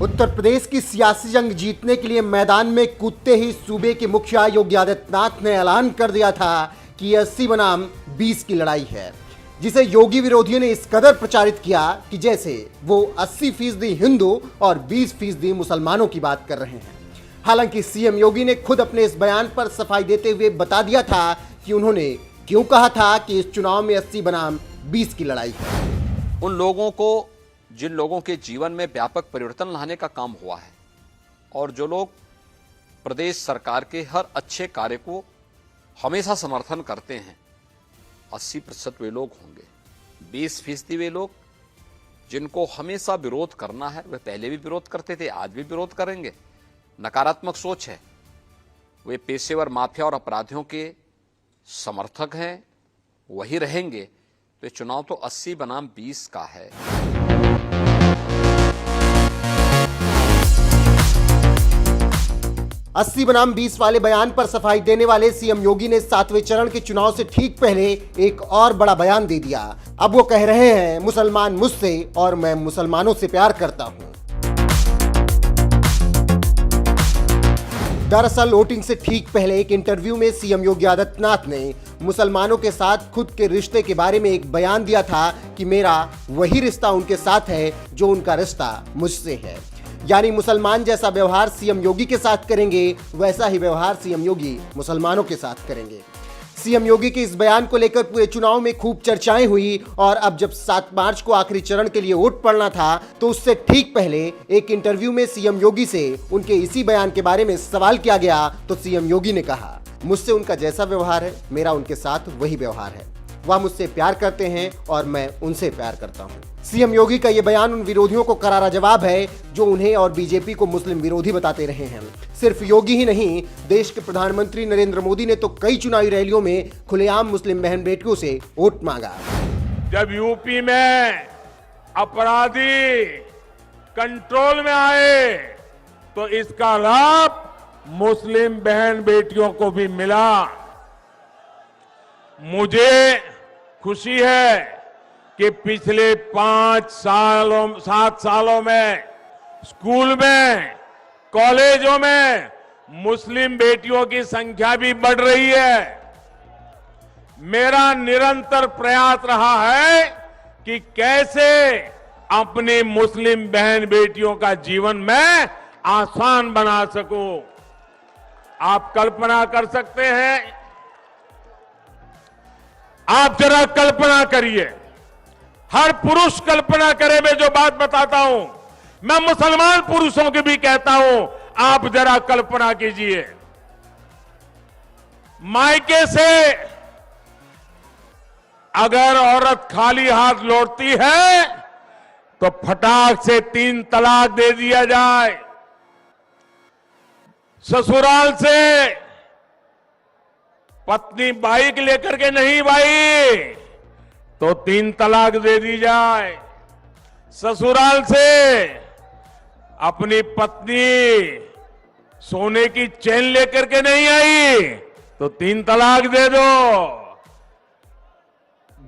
उत्तर प्रदेश की सियासी जंग जीतने के लिए मैदान में कूदते ही सूबे के मुखिया योगी आदित्यनाथ ने ऐलान कर दिया था कि ये 80 बनाम 20 की लड़ाई है, जिसे योगी विरोधियों ने इस कदर प्रचारित किया कि जैसे वो 80% हिंदू और 20% मुसलमानों की बात कर रहे हैं। हालांकि सीएम योगी ने खुद अपने इस बयान पर सफाई देते हुए बता दिया था कि उन्होंने क्यों कहा था कि इस चुनाव में 80 बनाम 20 की लड़ाई है। उन लोगों को जिन लोगों के जीवन में व्यापक परिवर्तन लाने का काम हुआ है और जो लोग प्रदेश सरकार के हर अच्छे कार्य को हमेशा समर्थन करते हैं, 80% वे लोग होंगे। 20% वे लोग जिनको हमेशा विरोध करना है, वे पहले भी विरोध करते थे, आज भी विरोध करेंगे। नकारात्मक सोच है, वे पेशेवर माफिया और अपराधियों के समर्थक हैं, वही रहेंगे। तो चुनाव तो 80 बनाम 20 का है। 80 बनाम 20 वाले बयान पर सफाई देने वाले सीएम योगी ने 7वें चरण के चुनाव से ठीक पहले एक और बड़ा बयान दे दिया। अब वो कह रहे हैं, मुसलमान मुझसे और मैं मुसलमानों से प्यार करता हूं। दरअसल वोटिंग से ठीक पहले एक इंटरव्यू में सीएम योगी आदित्यनाथ ने मुसलमानों के साथ खुद के रिश्ते के बारे में एक बयान दिया था कि मेरा वही रिश्ता उनके साथ है जो उनका रिश्ता मुझसे है। यानी मुसलमान जैसा व्यवहार सीएम योगी के साथ करेंगे, वैसा ही व्यवहार सीएम योगी मुसलमानों के साथ करेंगे। सीएम योगी के इस बयान को लेकर पूरे चुनाव में खूब चर्चाएं हुई और अब जब 7 मार्च को आखिरी चरण के लिए वोट पड़ना था तो उससे ठीक पहले एक इंटरव्यू में सीएम योगी से उनके इसी बयान के बारे में सवाल किया गया तो सीएम योगी ने कहा, मुझसे उनका जैसा व्यवहार है, मेरा उनके साथ वही व्यवहार है। वह मुझसे प्यार करते हैं और मैं उनसे प्यार करता हूं। सीएम योगी का यह बयान उन विरोधियों को करारा जवाब है जो उन्हें और बीजेपी को मुस्लिम विरोधी बताते रहे हैं। सिर्फ योगी ही नहीं, देश के प्रधानमंत्री नरेंद्र मोदी ने तो कई चुनावी रैलियों में खुलेआम मुस्लिम बहन बेटियों से वोट मांगा। जब यूपी में अपराधी कंट्रोल में आए तो इसका लाभ मुस्लिम बहन बेटियों को भी मिला। मुझे खुशी है कि पिछले 7 सालों में स्कूल में, कॉलेजों में मुस्लिम बेटियों की संख्या भी बढ़ रही है। मेरा निरंतर प्रयास रहा है कि कैसे अपनी मुस्लिम बहन बेटियों का जीवन मैं आसान बना सकूं। आप कल्पना कर सकते हैं, आप जरा कल्पना करिए, हर पुरुष कल्पना करे। मैं जो बात बताता हूं, मैं मुसलमान पुरुषों की भी कहता हूं, आप जरा कल्पना कीजिए, मायके से अगर औरत खाली हाथ लौटती है तो फटाक से 3 तलाक दे दिया जाए। ससुराल से पत्नी बाइक लेकर के नहीं भाई तो 3 तलाक दे दी जाए। ससुराल से अपनी पत्नी सोने की चेन लेकर के नहीं आई तो 3 तलाक दे दो।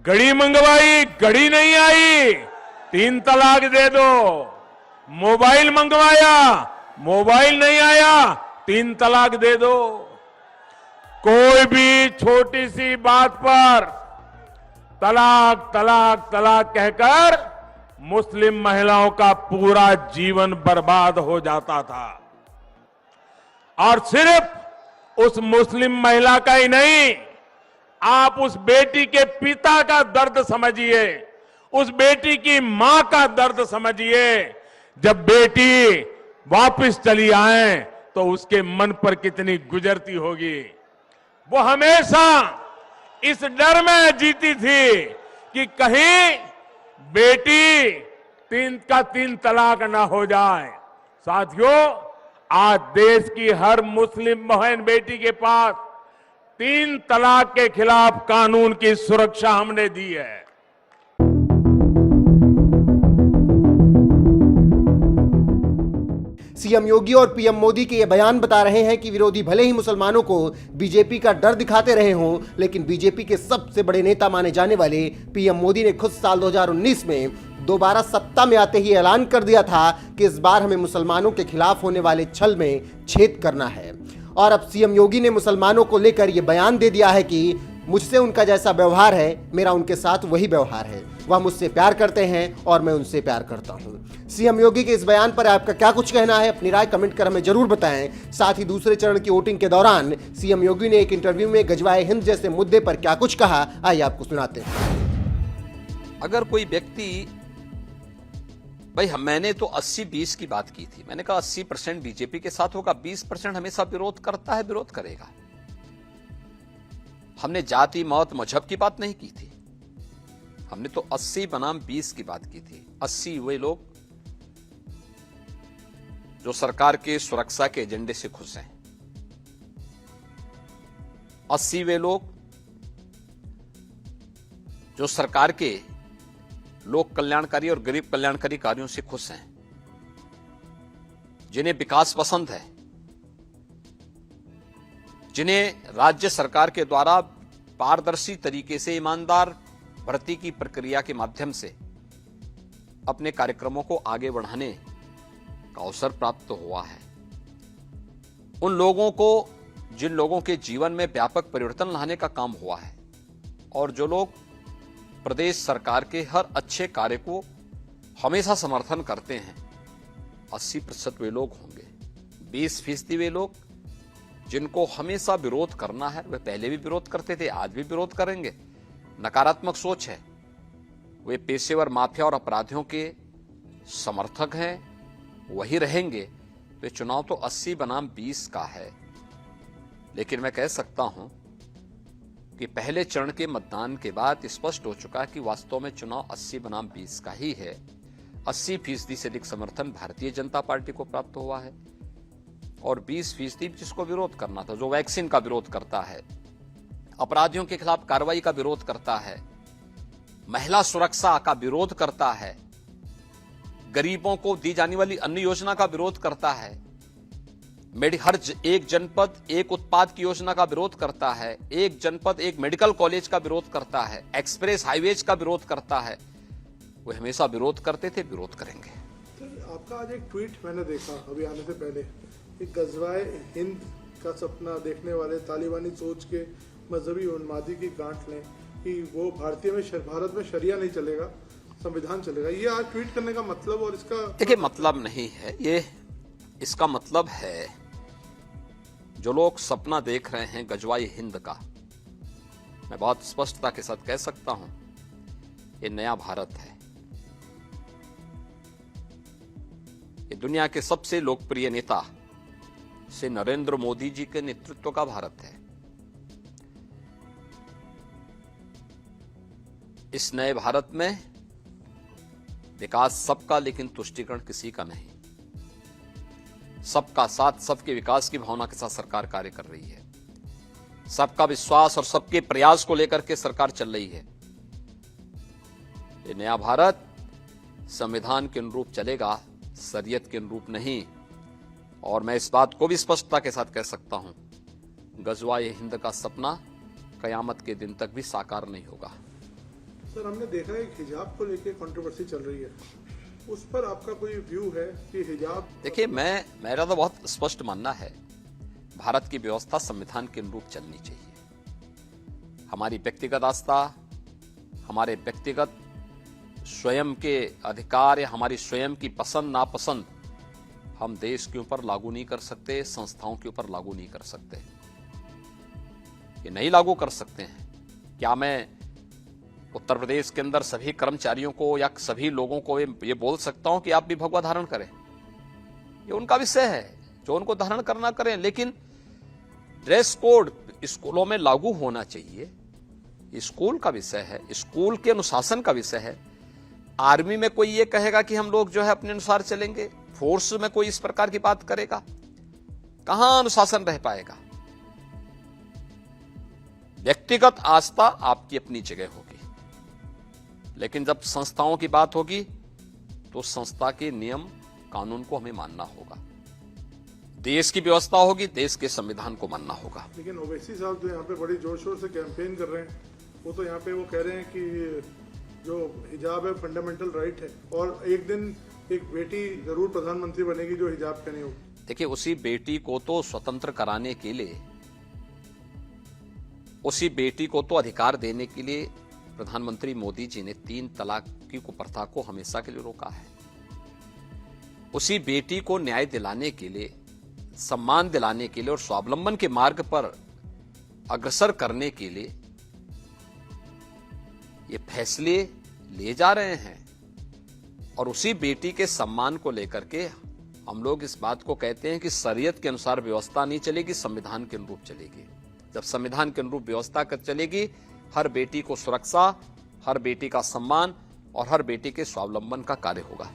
घड़ी मंगवाई, घड़ी नहीं आई, 3 तलाक दे दो। मोबाइल मंगवाया, मोबाइल नहीं आया, 3 तलाक दे दो। कोई भी छोटी सी बात पर तलाक तलाक तलाक कहकर मुस्लिम महिलाओं का पूरा जीवन बर्बाद हो जाता था। और सिर्फ उस मुस्लिम महिला का ही नहीं, आप उस बेटी के पिता का दर्द समझिए, उस बेटी की मां का दर्द समझिए। जब बेटी वापस चली आए तो उसके मन पर कितनी गुजरती होगी। वो हमेशा इस डर में जीती थी कि कहीं बेटी 3 तलाक ना हो जाए। साथियों, आज देश की हर मुस्लिम बहन बेटी के पास 3 तलाक के खिलाफ कानून की सुरक्षा हमने दी है। सीएम योगी और पीएम मोदी के ये बयान बता रहे हैं कि विरोधी भले ही मुसलमानों को बीजेपी का डर दिखाते रहे हों, लेकिन बीजेपी के सबसे बड़े नेता माने जाने वाले पीएम मोदी ने खुद साल 2019 में दोबारा सत्ता में आते ही ऐलान कर दिया था कि इस बार हमें मुसलमानों के खिलाफ होने वाले छल में छेद करना है। और अब सीएम योगी ने मुसलमानों को लेकर यह बयान दे दिया है कि मुझसे उनका जैसा व्यवहार है, मेरा उनके साथ वही व्यवहार है। वह मुझसे प्यार करते हैं और मैं उनसे प्यार करता हूं। सीएम योगी के इस बयान पर आपका क्या कुछ कहना है? अपनी राय कमेंट कर हमें जरूर बताएं। साथ ही दूसरे चरण की वोटिंग के दौरान सीएम योगी ने एक इंटरव्यू में गजवाए हिंद जैसे मुद्दे पर क्या कुछ कहा, आइए आपको सुनाते हैं। अगर कोई व्यक्ति, भाई मैंने तो 80-20 की बात की थी। मैंने कहा 80% बीजेपी के साथ होगा, 20% हमेशा विरोध करता है, विरोध करेगा। हमने जाति, मत, मजहब की बात नहीं की थी। हमने तो 80 बनाम 20 की बात की थी। 80 वे लोग जो सरकार के सुरक्षा के एजेंडे से खुश हैं। 80 वे लोग जो सरकार के लोक कल्याणकारी और गरीब कल्याणकारी कार्यों से खुश हैं, जिन्हें विकास पसंद है, जिन्हें राज्य सरकार के द्वारा पारदर्शी तरीके से ईमानदार भर्ती की प्रक्रिया के माध्यम से अपने कार्यक्रमों को आगे बढ़ाने का अवसर प्राप्त हुआ है। उन लोगों को, जिन लोगों के जीवन में व्यापक परिवर्तन लाने का काम हुआ है और जो लोग प्रदेश सरकार के हर अच्छे कार्य को हमेशा समर्थन करते हैं, 80% वे लोग होंगे। 20% वे लोग जिनको हमेशा विरोध करना है, वे पहले भी विरोध करते थे, आज भी विरोध करेंगे। नकारात्मक सोच है, वे पेशेवर माफिया और अपराधियों के समर्थक हैं, वही रहेंगे। तो चुनाव तो 80 बनाम 20 का है, लेकिन मैं कह सकता हूं कि पहले चरण के मतदान के बाद स्पष्ट हो चुका कि वास्तव में चुनाव 80 बनाम 20 का ही है। 80% से अधिक समर्थन भारतीय जनता पार्टी को प्राप्त हुआ है और 20% जिसको विरोध करना था, जो वैक्सीन का विरोध करता है, अपराधियों के खिलाफ कार्रवाई का विरोध करता है, महिला सुरक्षा का विरोध करता है, गरीबों को दी जाने वाली अन्य योजना का विरोध करता है, हर एक जनपद एक उत्पाद की योजना का विरोध करता है, एक जनपद एक मेडिकल कॉलेज का विरोध करता है, एक्सप्रेस हाईवेज का विरोध करता है। वे हमेशा विरोध करते थे, विरोध करेंगे। तो आपका आज एक ट्वीट मैंने देखा अभी आने से पहले कि गजवाए हिंद का सपना देखने वाले तालिबानी सोच के मजहबी उन्मादी की गांठ लें कि वो भारत में शरिया नहीं चलेगा, संविधान चलेगा। ये आज ट्वीट करने का मतलब और इसका देखिए, मतलब नहीं है ये, इसका मतलब है जो लोग सपना देख रहे हैं गजवाई हिंद का, मैं बहुत स्पष्टता के साथ कह सकता हूं, ये नया भारत है। ये दुनिया के सबसे लोकप्रिय नेता से नरेंद्र मोदी जी के नेतृत्व का भारत है। इस नए भारत में विकास सबका, लेकिन तुष्टीकरण किसी का नहीं। सबका साथ, सबके विकास की भावना के साथ सरकार कार्य कर रही है। सबका विश्वास और सबके प्रयास को लेकर के सरकार चल रही है। ये नया भारत संविधान के अनुरूप चलेगा, शरीयत के अनुरूप नहीं। और मैं इस बात को भी स्पष्टता के साथ कह सकता हूं, गजवाए हिंद का सपना कयामत के दिन तक भी साकार नहीं होगा। सर, हमने देखा है कि हिजाब को लेकर कंट्रोवर्सी चल रही है, उस पर आपका कोई व्यू है कि हिजाब? देखिए, मेरा तो बहुत स्पष्ट मानना है, भारत की व्यवस्था संविधान के अनुरूप चलनी चाहिए। हमारी व्यक्तिगत आस्था, हमारे व्यक्तिगत स्वयं के अधिकार या हमारी स्वयं की पसंद नापसंद हम देश के ऊपर लागू नहीं कर सकते, संस्थाओं के ऊपर लागू नहीं कर सकते। ये नहीं लागू कर सकते हैं। क्या मैं उत्तर प्रदेश के अंदर सभी कर्मचारियों को या सभी लोगों को ये बोल सकता हूं कि आप भी भगवा धारण करें? ये उनका विषय है, जो उनको धारण करना करें, लेकिन ड्रेस कोड स्कूलों में लागू होना चाहिए। स्कूल का विषय है, स्कूल के अनुशासन का विषय है। आर्मी में कोई ये कहेगा कि हम लोग जो है अपने अनुसार चलेंगे, फोर्स में कोई इस प्रकार की बात करेगा? कहां अनुशासन रह पाएगा? व्यक्तिगत आस्था आपकी अपनी जगह होगी, लेकिन जब संस्थाओं की बात होगी तो संस्था के नियम कानून को हमें मानना होगा। देश की व्यवस्था होगी, देश के संविधान को मानना होगा। लेकिन ओवैसी साहब जो यहाँ पे बड़ी जोर शोर से कैंपेन कर रहे हैं, वो तो यहाँ पे वो कह रहे हैं कि जो हिजाब है फंडामेंटल राइट है, और एक दिन एक बेटी जरूर प्रधानमंत्री बनेगी जो हिजाब पहने होगी। देखिए, उसी बेटी को तो स्वतंत्र कराने के लिए, उसी बेटी को तो अधिकार देने के लिए प्रधानमंत्री मोदी जी ने 3 तलाक की कुप्रथा को हमेशा के लिए रोका है। उसी बेटी को न्याय दिलाने के लिए, सम्मान दिलाने के लिए और स्वावलंबन के मार्ग पर अग्रसर करने के लिए ये फैसले लिए जा रहे हैं। और उसी बेटी के सम्मान को लेकर के हम लोग इस बात को कहते हैं कि शरीयत के अनुसार व्यवस्था नहीं चलेगी, संविधान के अनुरूप चलेगी। जब संविधान के अनुरूप व्यवस्था चलेगी, हर बेटी को सुरक्षा, हर बेटी का सम्मान और हर बेटी के स्वावलंबन का कार्य होगा।